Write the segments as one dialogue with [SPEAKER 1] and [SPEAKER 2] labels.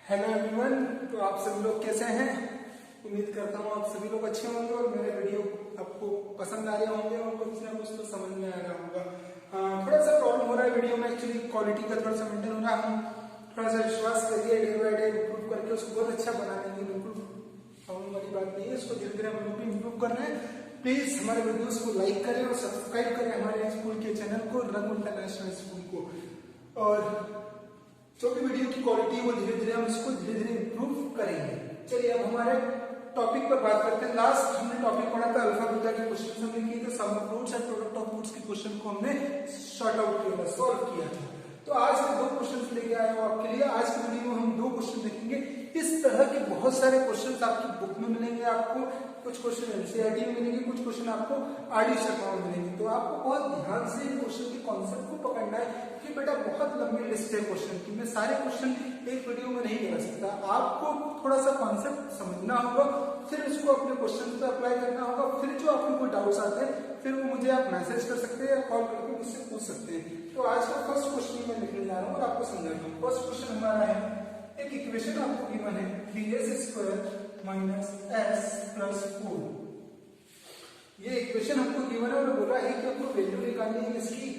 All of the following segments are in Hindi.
[SPEAKER 1] Hello everyone. तो आप सभी लोग कैसे हैं? उम्मीद करता हूँ आप सभी लोग अच्छे होंगे और मेरे वीडियो आपको पसंद आ रहे होंगे और कुछ ना कुछ तो समझ में आ रहा होगा। थोड़ा सा प्रॉब्लम हो रहा है वीडियो में, एक्चुअली क्वालिटी का थोड़ा सा मेंटेन हो रहा है। थोड़ा सा विश्वास करिए, डे बाय डे इम्प्रूव करके उसको बहुत अच्छा बना लेंगे। बिल्कुल प्रॉब्लम वाली बात नहीं है, इसको धीरे धीरे हम लोग भी इम्प्रूव कर रहे हैं। प्लीज हमारे वीडियोस को लाइक करें और सब्सक्राइब करें हमारे स्कूल के चैनल को, रंग इंटरनेशनल स्कूल को। और जो भी वीडियो की क्वालिटी है वो धीरे धीरे हम इसको धीरे धीरे इम्प्रूव करेंगे। चलिए अब हमारे टॉपिक पर बात करते हैं। लास्ट हमने टॉपिक पढ़ा था अल्फा बीटा के क्वेश्चन हमने किए थे, sum of roots and product of roots के क्वेश्चन को हमने सॉर्ट आउट किया था, सॉल्व किया था। तो आज मैं दो क्वेश्चन लेके आया हूँ आपके लिए। आज की वीडियो में हम दो क्वेश्चन देखेंगे। इस तरह के बहुत सारे क्वेश्चन आपकी बुक में मिलेंगे, आपको कुछ क्वेश्चन एनसीईआरटी में मिलेंगे, कुछ क्वेश्चन आपको आरडी शर्मा में मिलेंगे। तो आपको बहुत ध्यान से क्वेश्चन के कॉन्सेप्ट को पकड़ना है कि बेटा बहुत लंबी लिस्ट है क्वेश्चन की, मैं सारे क्वेश्चन एक वीडियो में नहीं करा सकता। आपको थोड़ा सा कॉन्सेप्ट समझना होगा, फिर इसको अपने क्वेश्चन पे अप्लाई करना होगा। फिर जो आपको कोई डाउट्स आते हैं फिर वो मुझे आप मैसेज कर सकते हैं या कॉल करके मुझसे पूछ सकते हैं। तो आज का फर्स्ट क्वेश्चन मैं लिखने जा रहा हूँ और आपको समझाता हूँ। फर्स्ट क्वेश्चन हमारा है, एक इक्वेशन आपको गिवन है 3s² माइनस s प्लस 4। ये इक्वेशन हमको गिवन है और बोला है कि हमको वैल्यू निकालनी है इसकी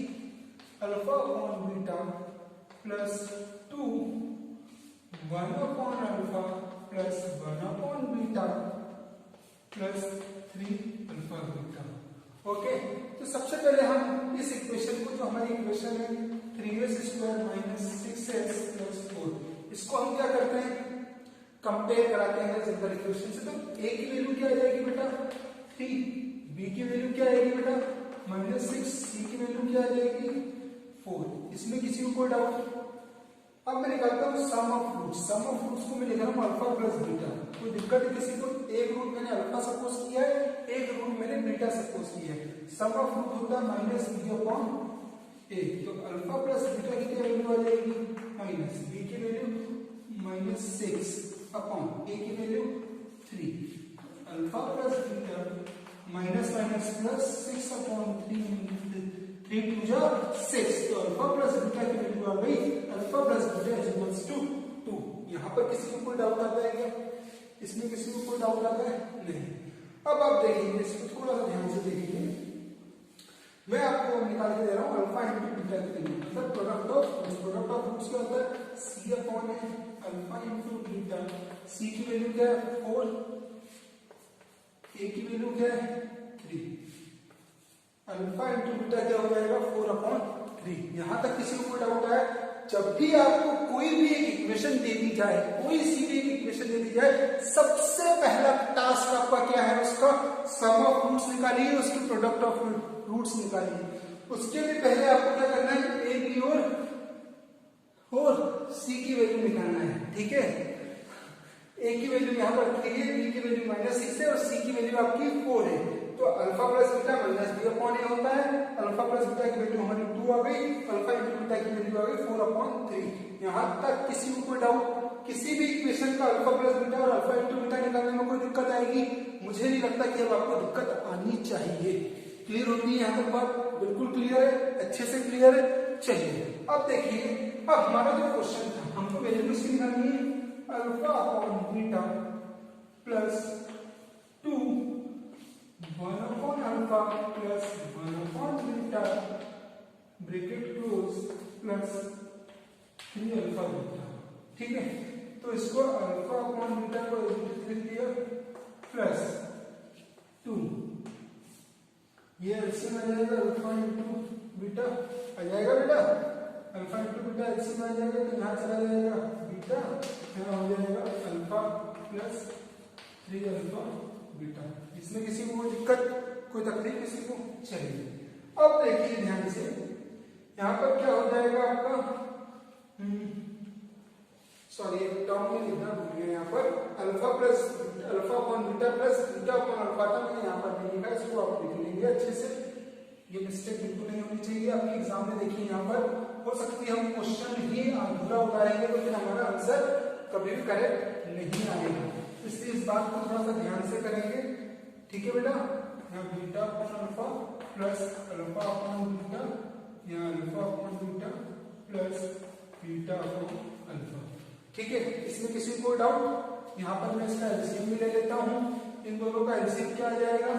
[SPEAKER 1] alpha upon beta plus 2 1 upon alpha plus 1 upon beta plus 3 alpha beta. Okay, तो सबसे पहले हम इस इक्वेशन को, जो हमारी इक्वेशन है 3s² माइनस 6s प्लस 4, इसको हम क्या करते हैं, कंपेयर कराते हैं सिंपल इक्वेशन से। तो a की वैल्यू क्या आ जाएगी बेटा 3, b की वैल्यू क्या आएगी बेटा -6, c की वैल्यू क्या आ जाएगी 4। इसमें किसी को कोई डाउट? अब मैं निकालता हूँ sum of roots. Sum of roots को मैं लिख रहा हूँ अल्फा प्लस बीटा। कोई दिक्कत है किसी को? एक रूट मैंने अल्फा सपोज किया है, एक रूट मैंने बीटा सपोज किया है। सम ऑफ रूट होता है -b अपॉन a। तो अल्फा प्लस बीटा की क्या वैल्यू आ जाएगी माइनस, b की वैल्यू -6 अपॉन a की value 3। Alpha plus beta minus minus plus 6 upon 3 2 जा 6। तो अल्फा प्लस बीटा की वैल्यू आ गई, alpha plus beta is equals to 2। यहाँ पर किसी को कोई डाउट आता है क्या? इसमें किसी को कोई डाउट आता है? नहीं। अब आप देखिए, इसको थोड़ा सा ध्यान से देखिए। मैं आपको निकाल के दे रहा हूँ अल्फा इंटू बीटा की वैल्यू, मतलब प्रोडक्ट ऑफ रूट्स क्या होता है c upon a, alpha into beta. c की वैल्यू क्या है 4, a की वैल्यू क्या है 3, अल्फा इंटू बीटा क्या हो जाएगा 4 अपॉन 3। यहां तक किसी को कोई डाउट है? जब भी आपको कोई भी एक इक्वेशन दे दी जाए, कोई सी भी एक इक्वेशन दे दी जाए, सबसे पहला टास्क आपका क्या है, उसका सम ऑफ रूट्स निकालिए, उसकी प्रोडक्ट ऑफ रूट्स निकालिए। उसके भी पहले आपको क्या करना है, ए बी और सी की वैल्यू निकालना है। ठीक है, ए की वैल्यू यहाँ पर 3 है, बी की वैल्यू -6 है और सी की वैल्यू आपकी 4 है। तो alpha plus beta minus b upon a होता है। अल्फा प्लस बीटा की वैल्यू हमारी 2 आ गई, अल्फा इंटू बीटा की वैल्यू आ गई 4 अपॉन 3। यहाँ तक किसी को कोई डाउट? किसी भी इक्वेशन का अल्फा प्लस बीटा और अल्फा इंटू बीटा निकालने में कोई दिक्कत आएगी? मुझे नहीं लगता कि अब आपको दिक्कत आनी चाहिए। क्लियर होती है यहाँ तक बात? बिल्कुल क्लियर है, अच्छे से क्लियर है। चलिए अब देखिए, अब हमारा जो क्वेश्चन था, हमको वैल्यू किसकी निकालनी है, alpha upon beta plus 2 1 upon alpha plus 1 upon beta bracket close plus 3 alpha beta. ठीक है, तो इसको अल्फा अपॉन बीटा को लिख दिया प्लस 2, ये एलसीएम आ जाएगा अल्फा इंटू बीटा आ जाएगा बेटा, अल्फा इंटू बीटा एलसीएम आ जाएगा, तो यहाँ चला जाएगा बीटा, यहाँ हो जाएगा अल्फा प्लस 3 अल्फा बीटा। इसमें किसी को कोई दिक्कत, कोई तकलीफ किसी को? चलिए अब देखिए ध्यान से, यहाँ पर क्या हो जाएगा आपका, सॉरी एक टर्म में लिखना भूल गया, यहाँ पर alpha upon beta plus beta upon alpha था, मैंने यहाँ पर नहीं लिखा, इसको आप लिख लेंगे अच्छे से। ये मिस्टेक बिल्कुल नहीं होनी चाहिए आपके एग्जाम में। देखिए यहाँ पर हो सकती है हम क्वेश्चन ही अधूरा उतारेंगे तो फिर हमारा आंसर कभी भी करेक्ट नहीं आएगा, इसलिए इस बात को थोड़ा सा ध्यान से करेंगे। ठीक है बेटा, यहाँ beta upon alpha plus alpha upon beta, यहाँ alpha upon beta plus beta upon alpha. ठीक है, इसमें किसी को कोई डाउट? यहाँ पर मैं इसका एलसीएम भी ले लेता हूँ। इन दोनों का एलसीएम क्या आ जाएगा?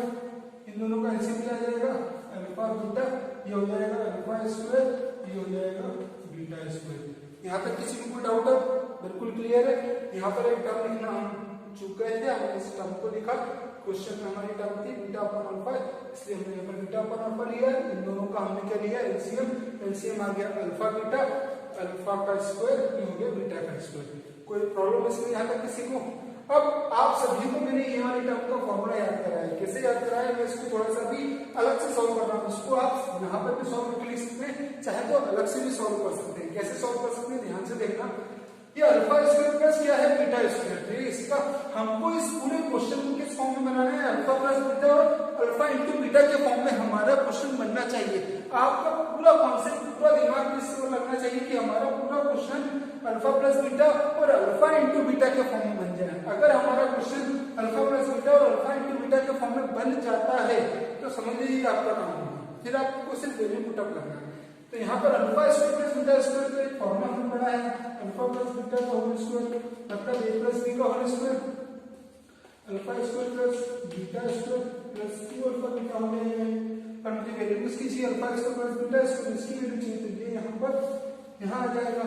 [SPEAKER 1] इन दोनों का एलसीएम क्या आ जाएगा? अल्फा बीटा, ये हो जाएगा अल्फा स्क्वायर, ये हो जाएगा बीटा स्क्वायर। यहाँ तक किसी को कोई डाउट है? बिल्कुल क्लियर है। यहाँ पर एक टर्म लिखना हम चूक गए थे, हमने इस टर्म को लिखा। क्वेश्चन में हमारी टर्म थी बीटा अपन अल्फा, इसलिए हमने यहाँ पर बीटा अपन अल्फा लिया। इन दोनों का हमने क्या लिया? एलसीएम। एलसीएम आ गया अल्फा बीटा, अल्फा का स्क्वायर, ये हो गया बीटा का स्क्वायर। कोई प्रॉब्लम इसमें यहाँ तक किसी को? अब आप सभी को मैंने ये वाली टर्म का फॉर्मूला याद कराया है। कैसे याद कराया? मैं इसको थोड़ा सा भी अलग से सॉल्व कर रहा हूँ। इसको आप यहाँ पर भी सॉल्व करके लिख सकते हैं, चाहे तो अलग से भी सॉल्व कर सकते हैं। कैसे सॉल्व कर सकते हैं? ध्यान से देखना। ये अल्फा स्क्वायर प्लस क्या है? Beta square. तो इसका हमको इस पूरे क्वेश्चन को किस फॉर्म में बनाना है? अल्फा प्लस बीटा और अल्फा इंटू बीटा के फॉर्म में हमारा क्वेश्चन बनना चाहिए। आपका पूरा कॉन्सेप्ट, पूरा दिमाग इस पर लगना चाहिए कि हमारा पूरा क्वेश्चन अल्फा प्लस बीटा और अल्फा इंटू बीटा के फॉर्म में बन जाए। अगर हमारा क्वेश्चन अल्फा प्लस बीटा और अल्फा इंटू बीटा के फॉर्म में बन जाता है तो समझ लीजिए आपका काम होगा। फिर आपको सिर्फ वैल्यू पुट अप करना है। तो यहाँ पर alpha square plus beta square का एक फॉर्मूला हमने पढ़ा है, अल्फा प्लस बीटा का होल स्क्वायर मतलब a प्लस b का whole square, alpha square plus beta square plus 2 alpha beta हो जाएगा। पर मुझे वैल्यू किसकी चाहिए? Alpha square plus beta square, इसकी वैल्यू चाहिए। तो ये यहाँ पर यहाँ आ जाएगा,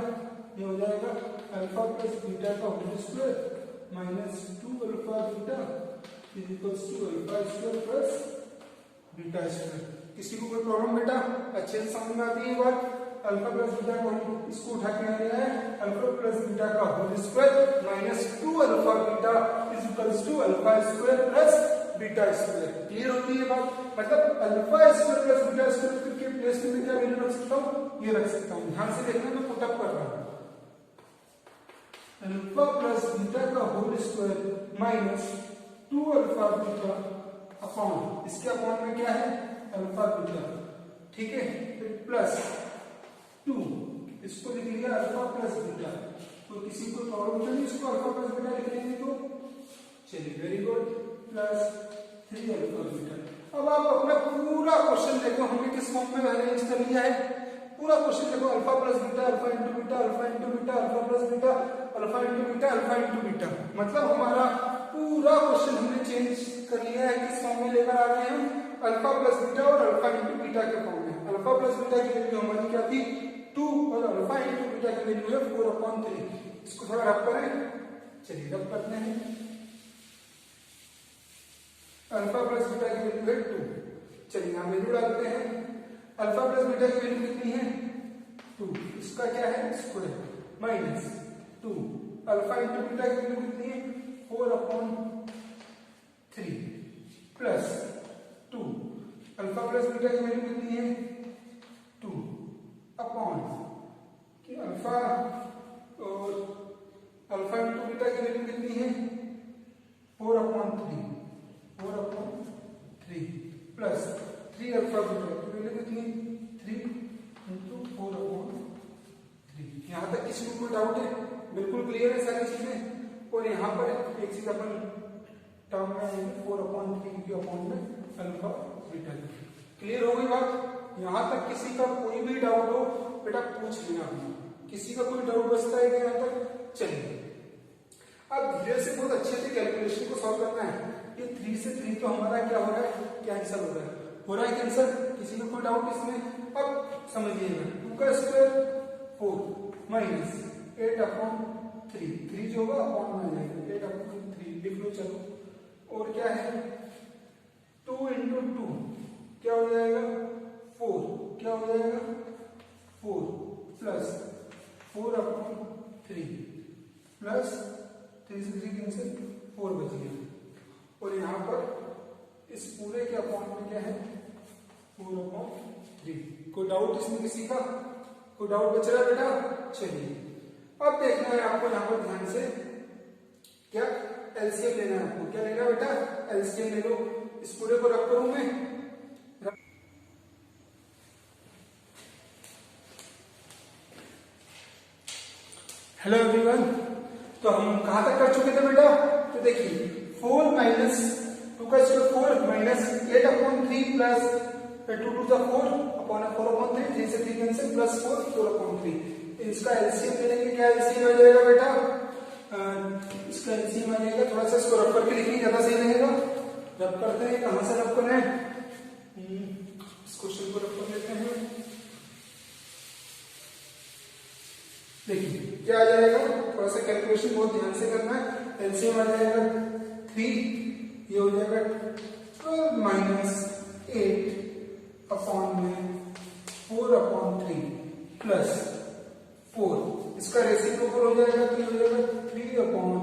[SPEAKER 1] ये हो जाएगा अल्फा प्लस बीटा का whole square minus 2 alpha beta is equals to alpha square plus beta square. किसी को कोई प्रॉब्लम बेटा? अच्छे से समझ में आती है बात? अल्फा प्लस बीटा को इसको उठा के आ गया है, अल्फा प्लस बीटा का whole square minus 2 alpha beta is equals to alpha square plus beta square. Clear होती है बात? मतलब alpha square plus beta square के प्लेस में क्या वैल्यू रख सकता हूँ? ये रख सकता हूँ। ध्यान से देखना, मैं पुट अप कर रहा हूँ। अल्फा प्लस बीटा का whole square minus 2 alpha beta upon, इसके अपॉन में क्या है? अल्फा बीटा, ठीक है, फिर प्लस 2, इसको लिख लिया अल्फा प्लस बीटा। तो किसी को प्रॉब्लम तो नहीं इसको अल्फा प्लस बीटा लिख लेंगे तो? चलिए, very good, plus 3 alpha beta. अब आप अपना पूरा क्वेश्चन देखो, हमने किस फॉर्म में अरेंज कर लिया है। पूरा क्वेश्चन देखो, alpha plus beta, alpha into beta, alpha into beta, alpha plus beta, alpha into beta, alpha into beta. मतलब हमारा पूरा क्वेश्चन हमने चेंज कर लिया है। किस फॉर्म में लेकर आ गए हम? अल्फा प्लस बीटा और अल्फा इंटू बीटा के फॉर्म में। अल्फा प्लस बीटा की वैल्यू हमारी क्या थी? 2 और अल्फा इंटू बीटा की वैल्यू है 4/3। इसको थोड़ा रब करें, चलिए रब करते हैं। अल्फा प्लस बीटा की वैल्यू है 2। चलिए यहाँ वैल्यू डालते हैं। अल्फा प्लस बीटा की वैल्यू कितनी है? 2। इसका क्या है? Square minus 2। Alpha into beta की वैल्यू कितनी है? 4/3 प्लस 2। अल्फा प्लस बीटा की वैल्यू कितनी है? 2 अपॉन कि अल्फा और अल्फा इंटू बीटा की वैल्यू कितनी है? 4/3 प्लस 3 अल्फा बीटा की वैल्यू कितनी? 3 इंटू 4/3। यहाँ तक किसी को कोई डाउट है? बिल्कुल क्लियर है सारी चीजें। और यहाँ पर एक चीज अपन टर्म में 4/3 की अपॉन में अल्फा बीटा। क्लियर हो गई बात? यहाँ तक किसी का कोई भी डाउट हो बेटा पूछ लेना। किसी का कोई डाउट बचता है यहाँ तक? चलिए, अब धीरे से बहुत अच्छे से कैलकुलेशन को सॉल्व करना है। ये 3 से 3 तो हमारा क्या हो रहा है? कैंसिल हो रहा है। हो रहा है कैंसिल? किसी का कोई डाउट इसमें? अब समझिएगा, 2 का स्क्वायर 4 माइनस 8/3, 3 जो होगा अपॉन में आ जाएगा, 8/3 लिख लो। चलो, और क्या है? 2 इंटू 2 क्या हो जाएगा? 4। क्या हो जाएगा? 4 प्लस 4/3 प्लस 3 से 3 कैंसिल, 4 बच गया। और यहाँ पर इस पूरे के अपॉन में क्या है? 4/3। कोई डाउट इसमें किसी का? कोई डाउट बच रहा है बेटा? चलिए, अब देखना है आपको यहाँ पर ध्यान से, क्या एलसीएम लेना है आपको। क्या लेना है बेटा? एलसीएम ले लो। इस पूरे को रख करूं मैं। हेलो एवरीवन, तो हम कहां तक कर चुके थे बेटा? तो देखिए, 4 माइनस 2 का square 4 minus 8/3 plus 2 two 4 upon 4/3, 3 से 3 कैंसिल, प्लस 4 4/3। इसका एलसीएम ले लेंगे। क्या एलसीएम आ जाएगा बेटा? इसका एलसीएम आ जाएगा। थोड़ा सा इसको रब करके लिखने ज्यादा सही रहेगा। रब करते हैं, कहां से रब करें, इस क्वेश्चन को रब कर लेते हैं। देखिए क्या आ जाएगा, थोड़ा सा कैलकुलेशन बहुत ध्यान से करना है। एलसीएम आ जाएगा 3, ये हो जाएगा 12 माइनस 8 अपॉन में 4/3 प्लस 4, इसका रेसिप्रोकल हो जाएगा तो ये हो जाएगा 3/4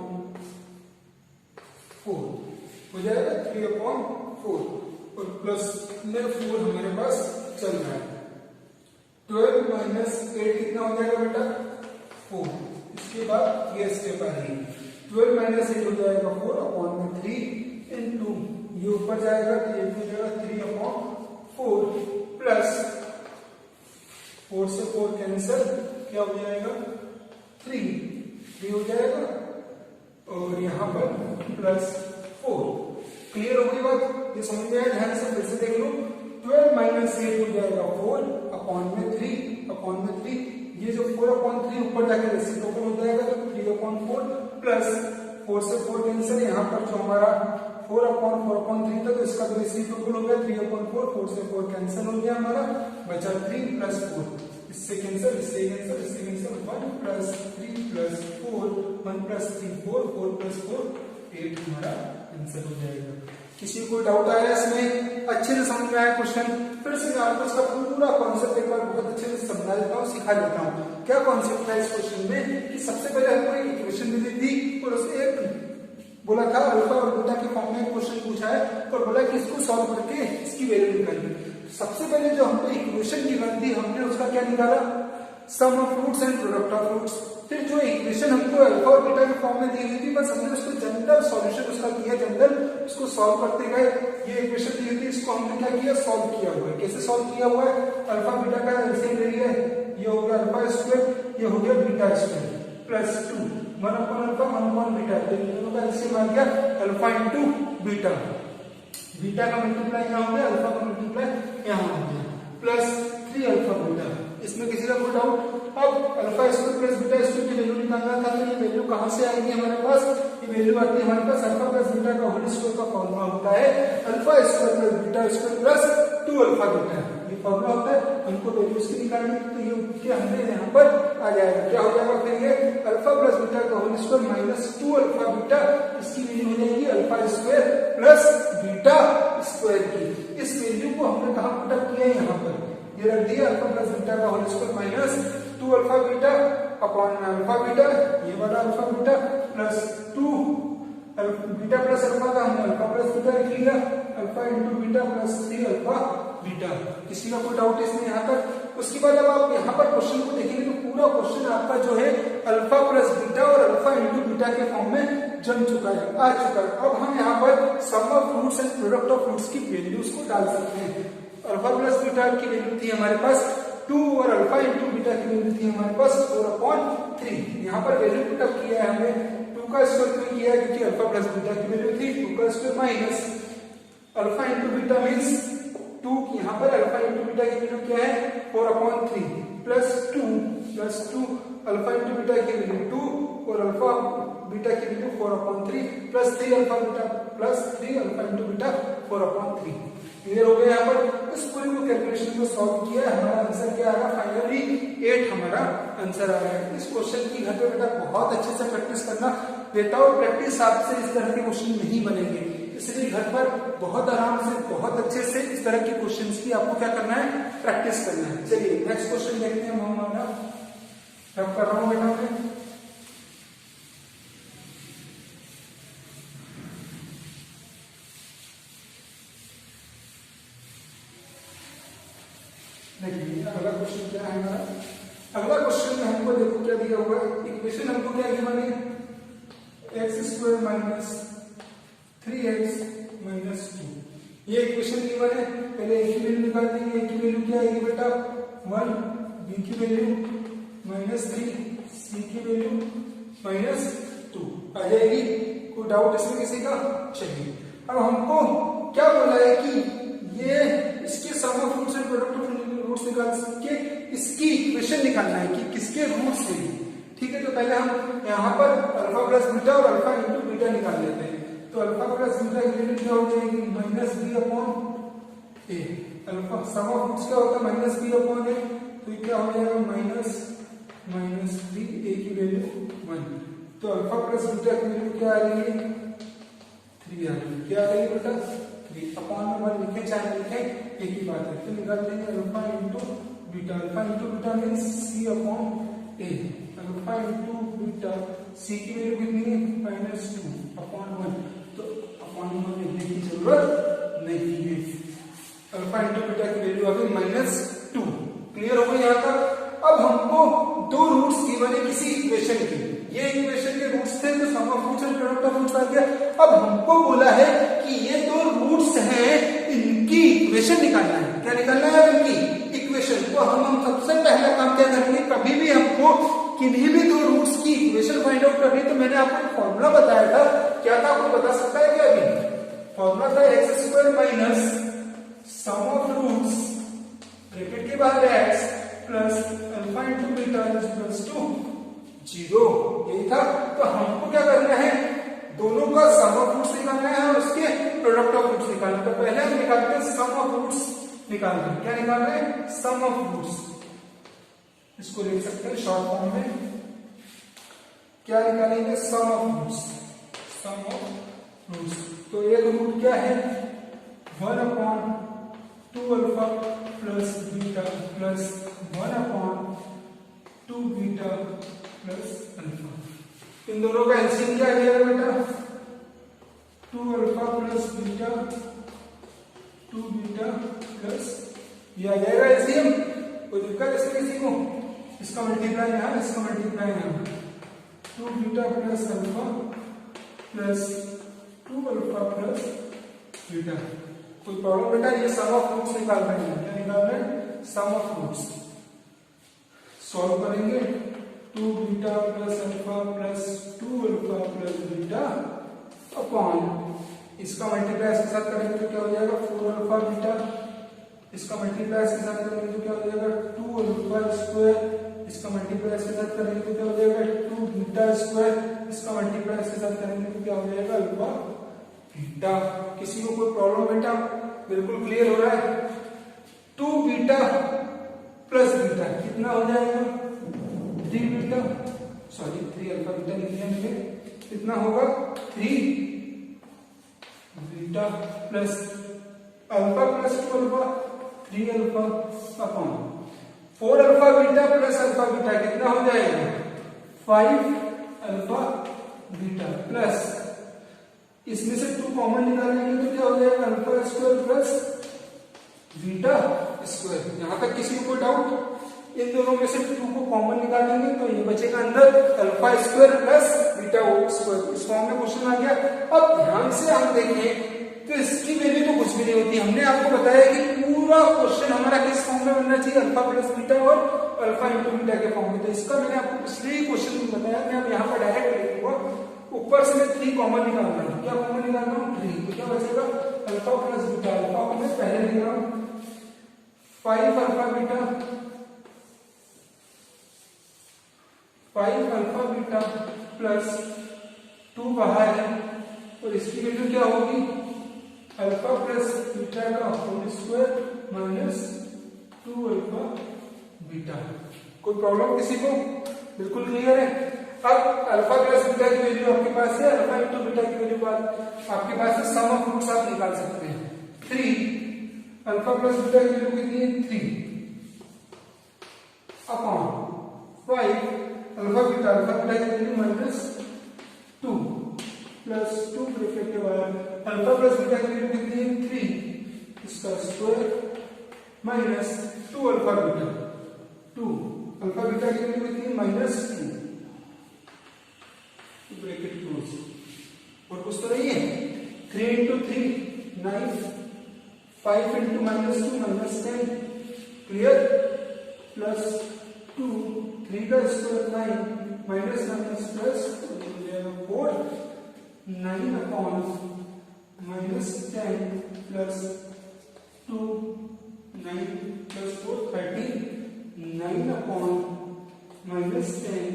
[SPEAKER 1] हो जाएगा 3/4 और प्लस में 4 हमारे पास चल रहा है। 12 माइनस 8 कितना हो जाएगा बेटा 4, इसके बाद ये स्टेप आ रही है। 12 माइनस 8 हो जाएगा 4/3 इंटू ये ऊपर जाएगा तो ये हो जाएगा 3/4 प्लस 4 से 4 कैंसिल, क्या हो जाएगा 3 हो जाएगा और यहाँ पर प्लस 4। क्लियर हो गई बात, ये समझ में आया, ध्यान से फिर से देख लो। 12 माइनस 8 हो जाएगा 4/3 ये जो 4/3 ऊपर जाकर रेसिप्रोकल हो जाएगा तो 3/4 प्लस 4 से 4 कैंसिल, यहाँ पर जो हमारा 4/4/3 था तो इसका तो रेसिप्रोकल हो गया 3/4, 4 से 4 कैंसिल हो गया हमारा, बचा 3 प्लस 4, इससे कैंसिल, इससे कैंसिल, इससे cancel, 1 plus 3 plus 4, 1 plus 3 4, 4 plus 4 8 हमारा आंसर हो जाएगा। किसी को डाउट आया इसमें, अच्छे से समझ में आया क्वेश्चन? फिर से मैं आपको इसका पूरा कॉन्सेप्ट एक बार बहुत अच्छे से समझा देता हूँ, सिखा देता हूँ। क्या कॉन्सेप्ट है इस क्वेश्चन में कि सबसे पहले हमको एक इक्वेशन दी थी और उससे एक बोला था अल्फा और बीटा के फॉर्म में क्वेश्चन पूछा है और बोला कि इसको सॉल्व करके इसकी वैल्यू निकालिए। सबसे पहले जो हमको इक्वेशन गिवन थी हमने उसका क्या निकाला, sum of roots and product of roots. फिर जो इक्वेशन हमको अल्फा और बीटा के फॉर्म में दी हुई थी बस हमने उसको जनरल सॉल्यूशन उसका किया, जनरल उसको सॉल्व करते गए। ये इक्वेशन दी हुई थी, इसको हमने क्या किया, सॉल्व किया हुआ है। कैसे सॉल्व किया हुआ है, अल्फा बीटा का एलसीएम ले लिया, ये हो गया अल्फा स्क्वायर, ये हो गया beta square plus 2 1 upon alpha 1 upon beta, तो इन दोनों का एलसीएम आ गया अल्फा इंटू बीटा। बीटा का मल्टीप्लाई यहाँ हो गया, अल्फा का मल्टीप्लाई यहाँ हो गया प्लस 3 अल्फा बीटा। इसमें किसी का कोई डाउट? अब alpha square plus beta square की वैल्यू निकालना था तो ये वैल्यू कहां से आएगी हमारे पास, ये वैल्यू आती है हमारे पास अल्फा प्लस बीटा का होल स्क्वायर का फॉर्मूला होता है alpha square plus beta square plus 2 alpha beta, ये फॉर्मूला होता है। हमको वैल्यू इसकी निकालनी तो ये क्या हमने यहाँ पर आ जाएगा, क्या हो जाएगा फिर ये अल्फा प्लस बीटा का whole square minus 2 alpha beta, इसकी वैल्यू हो जाएगी alpha square plus beta square की। इस वैल्यू को हमने कहां पुट अप किया है, यहाँ पर ये रख दिया अल्फा प्लस बीटा का whole square minus 2 alpha beta upon में अल्फा बीटा, ये वाला alpha beta plus 2 beta plus alpha का हमने अल्फा प्लस बीटा लिख लिया, alpha into beta plus 3 alpha beta. किसी का कोई डाउट इसमें यहाँ तक? उसके बाद अब आप यहाँ पर क्वेश्चन को देखेंगे तो पूरा क्वेश्चन आपका जो है अल्फा प्लस बीटा और अल्फा इंटू बीटा के फॉर्म में जम चुका है, आ चुका है। अब हम यहाँ पर sum of roots and product of roots की वैल्यूज को डाल सकते हैं। अल्फा प्लस बीटा की वैल्यू थी हमारे पास 2 और अल्फा इंटू बीटा की वैल्यू थी हमारे पास 4/3। यहाँ पर वैल्यू पुटअप किया है हमने, 2 का स्क्वायर क्यों किया है क्योंकि अल्फा प्लस बीटा की वैल्यू थी, 2 का square minus alpha into beta means 2, यहाँ पर अल्फा इंटू बीटा की वैल्यू क्या है 4/3 प्लस 2 अल्फा इंटू बीटा की वैल्यू 2 और अल्फा बीटा की value 4/3 plus 3 alpha beta plus 3 alpha into beta 4/3। Clear हो गया? यहाँ पर इस पूरी को कैलकुलेशन को सॉल्व किया, हमारा आंसर क्या आ रहा, फाइनली 8 हमारा आंसर आ रहा है। इस क्वेश्चन की घर पे बेटा बहुत अच्छे से प्रैक्टिस करना, विदाउट प्रैक्टिस आपसे इस तरह के क्वेश्चन नहीं बनेंगे, इसलिए घर पर बहुत आराम से बहुत अच्छे से इस तरह के क्वेश्चंस की आपको क्या करना है, प्रैक्टिस करना है। चलिए नेक्स्ट क्वेश्चन देखते हैं। हमारा रब कर रहा हूं बेटा मैं, देखिए अगला क्वेश्चन क्या है हमारा। अगला क्वेश्चन में हमको देखो क्या दिया हुआ है, इक्वेशन हमको क्या गिवन है, x² माइनस 3x माइनस 2, ये इक्वेशन गिवन है। पहले a की वैल्यू निकाल देंगे, a की वैल्यू क्या आएगी बेटा 1, b की वैल्यू -3, c की वैल्यू -2 आ जाएगी। कोई डाउट इसमें किसी का? चलिए अब हमको क्या बोला है कि ये इसके sum of roots and product of roots निकाल के इसकी इक्वेशन निकालना है कि किसके रूट से। ठीक है, तो पहले हम यहाँ पर अल्फा प्लस बीटा और अल्फा इंटू निकाल लेते हैं। तो अल्फा प्लस बीटा की वैल्यू क्या हो जाएगी, minus b upon A. Alpha sum of roots क्या होता है, माइनस बी अपॉन ए, तो ये क्या हो जाएगा माइनस बी, ए की वैल्यू 1। तो अल्फा प्लस बीटा की वैल्यू क्या आ रही है, 3 आ रही है। क्या आ रही है बेटा, 3 अपॉन में 1 लिखे चाहे लिखे एक ही बात है। तो निकाल लेंगे alpha into beta. Alpha into beta means C upon ए। अल्फा इंटू बीटा, सी की वैल्यू कितनी है, -2 अपॉन 1। तो अपॉन 1 लिखने की जरूरत नहीं है। अल्फा इंटू बीटा की वैल्यू अभी -2। क्लियर हो गई यहाँ तक। अब हमको दो रूट्स गिवन है किसी इक्वेशन के, ये इक्वेशन के रूट्स थे तो sum of roots and product of roots आ गया। अब हमको बोला है कि ये दो रूट्स हैं, इनकी इक्वेशन निकालना है। क्या निकालना है, इनकी इक्वेशन। तो हम सबसे पहला काम क्या करेंगे, कभी भी हमको किन्हीं भी दो रूट्स की इक्वेशन फाइंड आउट करनी है तो मैंने आपको फॉर्मूला बताया था, क्या था आपको बता सकता है क्या, अभी फॉर्मूला था x² minus sum of roots bracket के बाहर x plus alpha into beta plus 2 0, यही था। तो हमको क्या करना है, दोनों का सम ऑफ रूट्स निकालना है और उसके प्रोडक्ट ऑफ रूट्स निकालना है। तो पहले हम निकालते हैं सम ऑफ रूट्स निकालना है। क्या निकालना है, सम ऑफ रूट्स। इसको लिख सकते हैं शॉर्ट फॉर्म में, क्या निकालेंगे, sum of roots. Sum of roots, तो एक रूट क्या है, 1/2 alpha plus beta plus 1/2 beta plus alpha. इन दोनों का एलसीएम क्या आ जाएगा बेटा, 2 alpha plus beta 2 beta plus, ये आ जाएगा एलसीएम। कोई दिक्कत इसमें किसी को, इसका मल्टीप्लाई यहाँ, इसका मल्टीप्लाई यहाँ, 2 beta plus alpha plus 2 alpha plus beta. कोई प्रॉब्लम बेटा, ये सम ऑफ रूट्स निकाल रहे हैं। क्या निकाल रहे हैं, सम ऑफ रूट्स। सॉल्व करेंगे, 2 beta plus alpha plus 2 alpha plus beta upon, इसका मल्टीप्लाई इसके साथ करेंगे तो क्या हो जाएगा, 4 अल्फा बीटा। इसका मल्टीप्लाई इसके साथ करेंगे तो क्या हो जाएगा, 2 अल्फा स्क्वायर। इसका मल्टीप्लाई इसके साथ करेंगे तो क्या हो जाएगा, 2 बीटा स्क्वायर। इसका मल्टीप्लाई इसके साथ करेंगे तो क्या हो जाएगा, अल्फा बीटा। किसी को कोई प्रॉब्लम बेटा, बिल्कुल क्लियर हो रहा है। 2 बीटा प्लस बीटा कितना हो जाएगा, 3 बीटा, सॉरी 3 अल्फा बीटा लिख लिया मैंने, कितना होगा 3 beta plus alpha plus 2 alpha 3 alpha upon 4 alpha beta plus alpha beta कितना हो जाएगा, 5 अल्फा बीटा प्लस, इसमें से 2 कॉमन निकालेंगे तो क्या हो जाएगा, alpha square plus beta square. यहां तक किसी को कोई डाउट, इन दोनों में से 2 को कॉमन निकालेंगे तो ये बचेगा अंदर alpha square plus beta square. इस फॉर्म में क्वेश्चन आ गया। अब ध्यान से हम देखें तो इसकी वैल्यू तो कुछ भी नहीं होती। हमने आपको बताया कि पूरा क्वेश्चन हमारा किस फॉर्म में बनना चाहिए, अल्फा प्लस बीटा और अल्फा इंटू बीटा के फॉर्म में। तो इसका मैंने आपको पिछले ही क्वेश्चन में बताया, मैं अब यहाँ पर डायरेक्ट लिखूंगा, ऊपर से मैं 3 कॉमन निकाल रहा हूँ। क्या कॉमन निकाल रहा हूँ, 3। तो क्या बचेगा, अल्फा प्लस बीटा। अल्फा को मैं पहले लिख रहा हूँ 5 alpha beta, 5 alpha beta plus 2 बाहर है और इसकी वैल्यू क्या होगी, अल्फा प्लस बीटा का whole square minus 2 alpha beta. कोई प्रॉब्लम किसी को, बिल्कुल क्लियर है। अब अल्फा प्लस बीटा की वैल्यू आपके पास है, अल्फा इंटू बीटा की वैल्यू आपके पास है, सम ऑफ रूट्स आप निकाल सकते हैं। 3 अल्फा प्लस बीटा की वैल्यू कितनी है, 3 अपॉन 5 अल्फा बीटा की वैल्यू माइनस 2 प्लस 2 ब्रैकेट के बाद अल्फा प्लस बीटा की वैल्यू कितनी है, 3 इसका square minus 2 alpha beta, 2 alpha beta की वैल्यू कितनी है, माइनस 2 ब्रैकेट क्लोज। और कुछ तो नहीं है, 3 into 3 9, 5 into minus 2 minus 10, clear, plus 2 3 का square 9 minus minus plus 4 9 upon minus 10 plus 2 9 plus 4 13 9 upon minus 10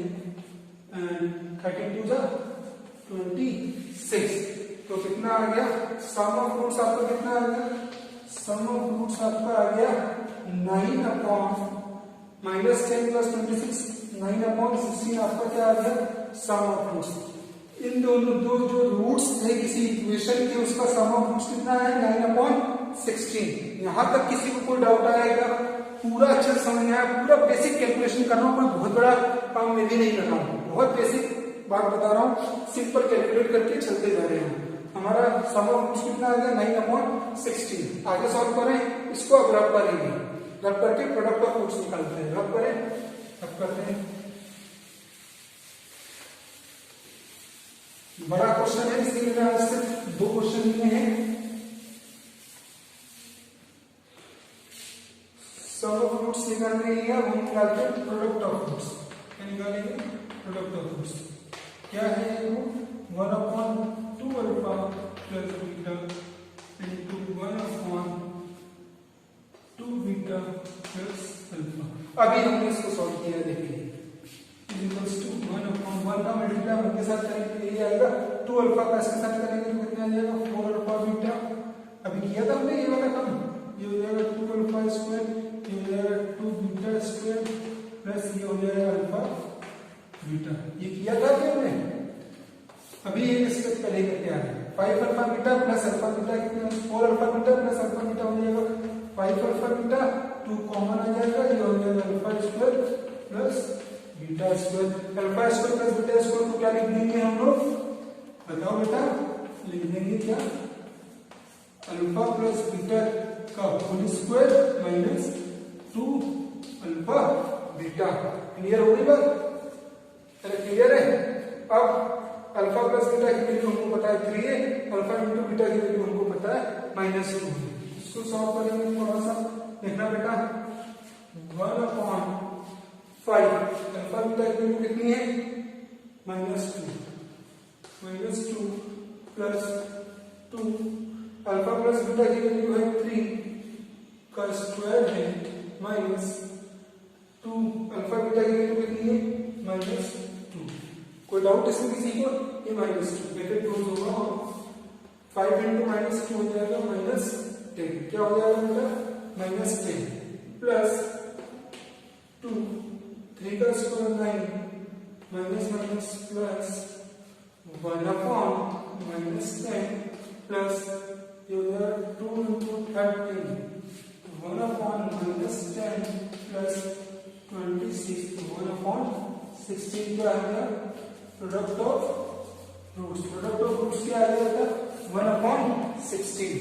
[SPEAKER 1] and 32 जा 26। तो कितना आ गया सम ऑफ रूट्स आपका, कितना आ गया सम ऑफ रूट्स आपका आ गया 9 अपॉन -10 + 26, 9/16 आपका क्या आ गया सम ऑफ रूट्स। इन दोनों दो जो रूट्स थे किसी इक्वेशन के उसका सम ऑफ रूट्स कितना है 9/16। यहां तक किसी को कोई डाउट आएगा? पूरा अच्छे से समझ आया, पूरा बेसिक कैलकुलेशन कर रहा हूं, कोई बहुत बड़ा काम में भी नहीं कर रहा हूं, बहुत बेसिक बात बता रहा हूं, सिंपल कैलकुलेट करके चलते जा रहे हैं। हमारा सम ऑफ रूट्स कितना आ गया 9/16। आगे सॉल्व करें इसको, अब रब करेंगे, रब करके प्रोडक्ट ऑफ रूट्स निकालते हैं। रब करें, रब करते हैं। बड़ा क्वेश्चन है इसलिए मैं आज सिर्फ 2 क्वेश्चन लिए हैं। सम ऑफ रूट्स निकालने के लिए हम निकालते हैं प्रोडक्ट ऑफ रूट्स। क्या निकालेंगे प्रोडक्ट ऑफ रूट्स। क्या है वो 1/2 alpha plus beta into 1/2 beta plus alpha. अभी हमने इसको सॉल्व किया, देखिए इक्वल्स टू 1/1 का मल्टीप्लाई 1 के साथ करेंगे तो ये आएगा 2 अल्फा का इसके साथ करेंगे तो कितना आ जाएगा 4 अल्फा बीटा। अभी किया था हमने ये वाला काम, ये हो जाएगा 2 अल्फा स्क्वायर, ये हो जाएगा 2 बीटा स्क्वायर प्लस ये हो जाएगा अल्फा बीटा। ये किया था कि हमने? अभी ये इसके पहले करके आ रहे हैं 5 alpha beta plus alpha beta कितना 4 alpha beta plus alpha beta हो जाएगा 5 अल्फा बीटा, 2 कॉमन आ जाएगा, ये हो जाएगा alpha square plus beta square. Alpha square plus beta square को क्या लिख देंगे हम लोग, बताओ बेटा? लिख देंगे क्या अल्फा प्लस बीटा का whole square minus 2 alpha beta. Clear हो गई बात? क्लियर है? अब अल्फा प्लस बीटा की वैल्यू हमको पता है 3 है, अल्फा इंटू बीटा की वैल्यू हमको पता है -2। इसको सॉल्व करेंगे थोड़ा सा, देखना बेटा 1/5 अल्फा बीटा की वैल्यू कितनी है -2 प्लस 2 अल्फा प्लस बीटा की वैल्यू है 3 का स्क्वायर है माइनस 2 अल्फा बीटा की वैल्यू कितनी है -2। कोई डाउट इसमें किसी को? ये -2 ब्रैकेट क्लोज होगा और 5 into -2 हो जाएगा -10। क्या हो जाएगा बेटा -10 प्लस 2 3 का square 9 minus minus plus 1/10 plus ये हो जाएगा 2 into 13 1/10 प्लस 26 1/16 क्या आ गया product of roots. Product of roots क्या आ गया था 1/16।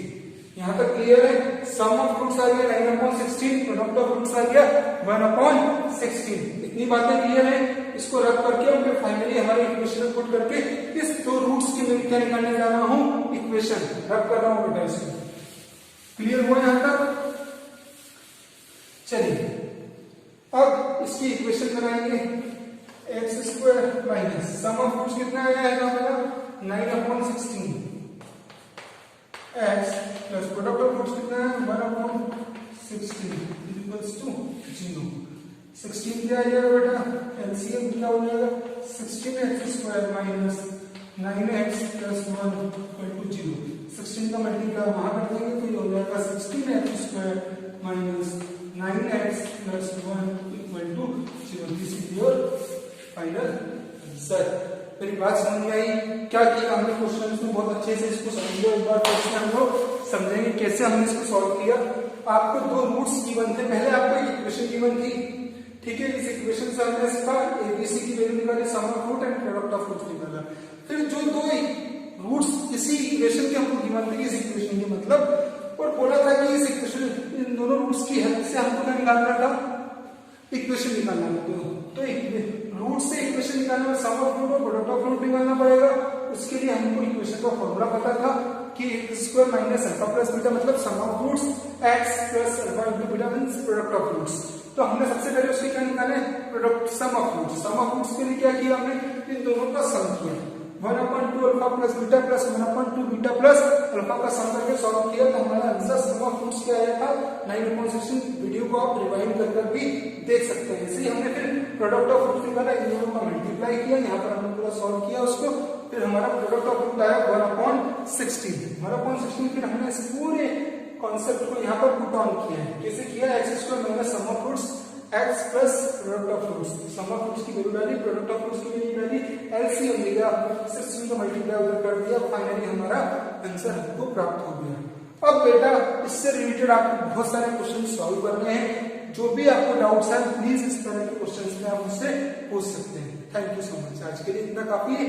[SPEAKER 1] यहां तक क्लियर है? सम ऑफ रूट्स आ गया 9/16, प्रोडक्ट ऑफ रूट्स आ गया 1/16। इतनी बातें क्लियर है? इसको रब करके और फिर फाइनली हमारे इक्वेशन पुट करके इस 2 रूट्स की मैं क्या निकालने जा रहा हूं इक्वेशन रब कर रहा हूं बेटा। इसको क्लियर हुआ यहां तक? चलिए अब इसकी इक्वेशन बनाएंगे x² minus sum of roots कितना आया है हमारा 9/16 x plus product of roots कितना है 1/16 इक्वल्स टू 0। 16 क्या आ जाएगा बेटा एलसीएम क्या हो जाएगा 16x² minus 9x plus 1 equal to 0। 16 का मल्टीप्लाई वहां कर देंगे तो ये हो जाएगा 16x² minus 9x plus 1 equal to 0। This is your final answer. मेरी बात समझ में आई? क्या किया हमने क्वेश्चन में बहुत अच्छे से इसको समझो। एक बार फिर से हम लोग समझेंगे कैसे हमने इसको सॉल्व किया। आपको 2 रूट्स गिवन थे, पहले आपको एक इक्वेशन गिवन थी, ठीक है। इस इक्वेशन से हमने इसका एबीसी की वैल्यू निकाली, sum of root and product of roots निकाला। फिर जो 2 रूट्स इसी इक्वेशन के हमको गिवन थे इस इक्वेशन के मतलब, और बोला था कि इस इक्वेशन इन दोनों रूट्स की हेल्प से हमको क्या निकालना था इक्वेशन निकालना था। तो रूट से इक्वेशन निकालने में सम ऑफ रूट और प्रोडक्ट ऑफ रूट निकालना पड़ेगा। उसके लिए हमको इक्वेशन का फॉर्मूला पता था कि x² minus alpha plus beta मतलब sum of roots x plus alpha into beta means product of roots. तो हमने सबसे पहले उसके क्या निकाले product sum of roots. Sum of roots के लिए क्या किया हमने इन दोनों का सम किया 1/2 alpha plus 1/2 beta plus alpha का सम करके सॉल्व किया तो हमारा आंसर सम ऑफ रूट्स क्या आया था 9/16। वीडियो को आप रिवाइंड कर भी देख सकते हैं। इसे हमने फिर प्रोडक्ट ऑफ रूट निकाला, इन दोनों का मल्टीप्लाई किया, यहाँ पर हमने पूरा सॉल्व किया उसको, फिर हमारा प्रोडक्ट ऑफ रूट आया 1/16। 1/16 फिर हमने इस पूरे कॉन्सेप्ट को यहाँ पर पुट ऑन किया है। कैसे किया, x² minus sum of roots x plus product of roots, sum of roots की वैल्यू डाली, प्रोडक्ट ऑफ रूट्स की वैल्यू डाली, एलसीएम लिया, 16 को मल्टीप्लाई उधर कर दिया, फाइनली हमारा आंसर हमको प्राप्त हो गया। अब बेटा इससे रिलेटेड आपको बहुत सारे क्वेश्चन सॉल्व करने हैं। जो भी आपको डाउट्स हैं प्लीज इस तरह के क्वेश्चंस में आप मुझसे पूछ सकते हैं। Thank you so much. आज के लिए इतना काफी है।